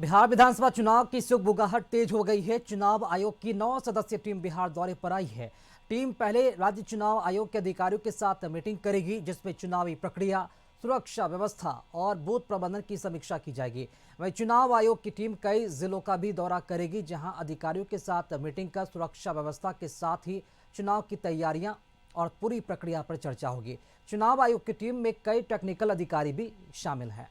बिहार विधानसभा चुनाव की सुगबुगाहट तेज हो गई है। चुनाव आयोग की 9 सदस्यीय टीम बिहार दौरे पर आई है। टीम पहले राज्य चुनाव आयोग के अधिकारियों के साथ मीटिंग करेगी, जिसमें चुनावी प्रक्रिया, सुरक्षा व्यवस्था और बूथ प्रबंधन की समीक्षा की जाएगी। वहीं चुनाव आयोग की टीम कई जिलों का भी दौरा करेगी, जहां अधिकारियों के साथ मीटिंग कर सुरक्षा व्यवस्था के साथ ही चुनाव की तैयारियां और पूरी प्रक्रिया पर चर्चा होगी। चुनाव आयोग की टीम में कई टेक्निकल अधिकारी भी शामिल हैं।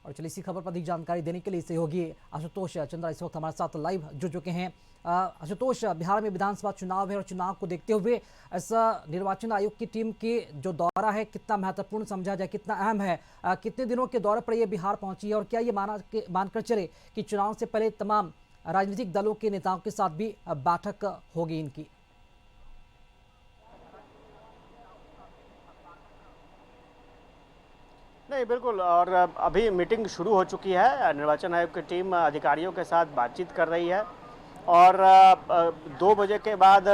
और चलिए इसी खबर पर अधिक जानकारी देने के लिए सहयोगी आशुतोष चंद्रा इस वक्त हमारे साथ लाइव जुड़ चुके हैं। आशुतोष, बिहार में विधानसभा चुनाव है और चुनाव को देखते हुए ऐसा निर्वाचन आयोग की टीम की जो दौरा है कितना महत्वपूर्ण समझा जाए, कितना अहम है? कितने दिनों के दौरे पर ये बिहार पहुंची है और क्या ये मानकर चले कि चुनाव से पहले तमाम राजनीतिक दलों के नेताओं के साथ भी बैठक होगी इनकी? नहीं, बिल्कुल। और अभी मीटिंग शुरू हो चुकी है। निर्वाचन आयोग की टीम अधिकारियों के साथ बातचीत कर रही है और 2 बजे के बाद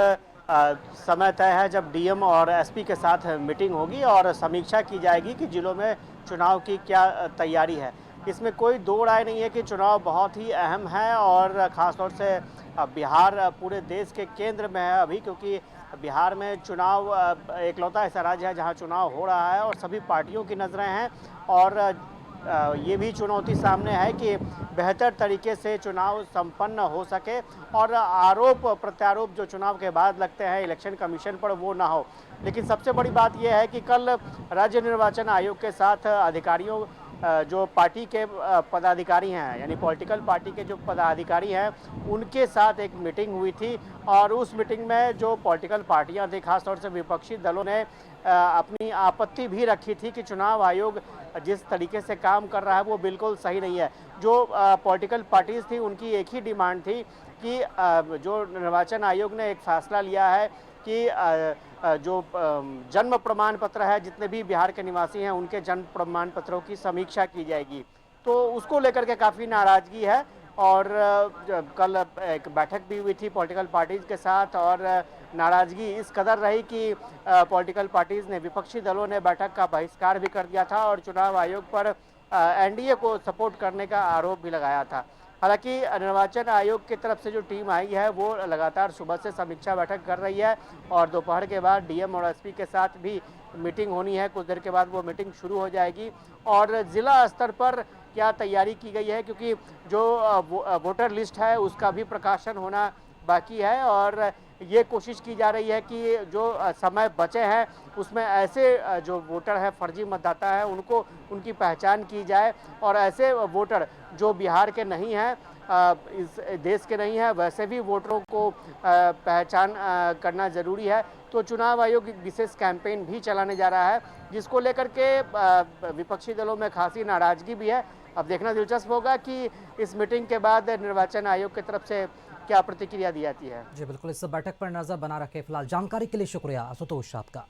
समय तय है जब डीएम और एसपी के साथ मीटिंग होगी और समीक्षा की जाएगी कि जिलों में चुनाव की क्या तैयारी है। इसमें कोई दो राय नहीं है कि चुनाव बहुत ही अहम है और ख़ास तौर से बिहार पूरे देश के केंद्र में है अभी, क्योंकि बिहार में चुनाव एकलौता ऐसा राज्य है जहां चुनाव हो रहा है और सभी पार्टियों की नज़रें हैं। और ये भी चुनौती सामने है कि बेहतर तरीके से चुनाव संपन्न हो सके और आरोप प्रत्यारोप जो चुनाव के बाद लगते हैं इलेक्शन कमीशन पर वो ना हो। लेकिन सबसे बड़ी बात यह है कि कल राज्य निर्वाचन आयोग के साथ अधिकारियों जो पार्टी के पदाधिकारी हैं, यानी पॉलिटिकल पार्टी के जो पदाधिकारी हैं, उनके साथ एक मीटिंग हुई थी और उस मीटिंग में जो पॉलिटिकल पार्टियां थी, खासतौर से विपक्षी दलों ने अपनी आपत्ति भी रखी थी कि चुनाव आयोग जिस तरीके से काम कर रहा है वो बिल्कुल सही नहीं है। जो पॉलिटिकल पार्टीज थी उनकी एक ही डिमांड थी कि जो निर्वाचन आयोग ने एक फैसला लिया है कि जो जन्म प्रमाण पत्र है, जितने भी बिहार के निवासी हैं उनके जन्म प्रमाण पत्रों की समीक्षा की जाएगी, तो उसको लेकर के काफ़ी नाराज़गी है। और कल एक बैठक भी हुई थी पॉलिटिकल पार्टीज़ के साथ और नाराज़गी इस कदर रही कि पॉलिटिकल पार्टीज़ ने, विपक्षी दलों ने बैठक का बहिष्कार भी कर दिया था और चुनाव आयोग पर एनडीए को सपोर्ट करने का आरोप भी लगाया था। हालांकि निर्वाचन आयोग की तरफ से जो टीम आई है वो लगातार सुबह से समीक्षा बैठक कर रही है और दोपहर के बाद डीएम और एसपी के साथ भी मीटिंग होनी है। कुछ देर के बाद वो मीटिंग शुरू हो जाएगी और ज़िला स्तर पर क्या तैयारी की गई है, क्योंकि जो वोटर लिस्ट है उसका भी प्रकाशन होना बाकी है और ये कोशिश की जा रही है कि जो समय बचे हैं उसमें ऐसे जो वोटर है, फर्जी मतदाता है, उनको उनकी पहचान की जाए और ऐसे वोटर जो बिहार के नहीं हैं, इस देश के नहीं हैं, वैसे भी वोटरों को पहचान करना ज़रूरी है। तो चुनाव आयोग विशेष कैंपेन भी चलाने जा रहा है, जिसको लेकर के विपक्षी दलों में खासी नाराज़गी भी है। अब देखना दिलचस्प होगा कि इस मीटिंग के बाद निर्वाचन आयोग की तरफ से क्या प्रतिक्रिया दी जाती है। जी बिल्कुल, इस बैठक पर नजर बना रखे। फिलहाल जानकारी के लिए शुक्रिया आशुतोष आपका।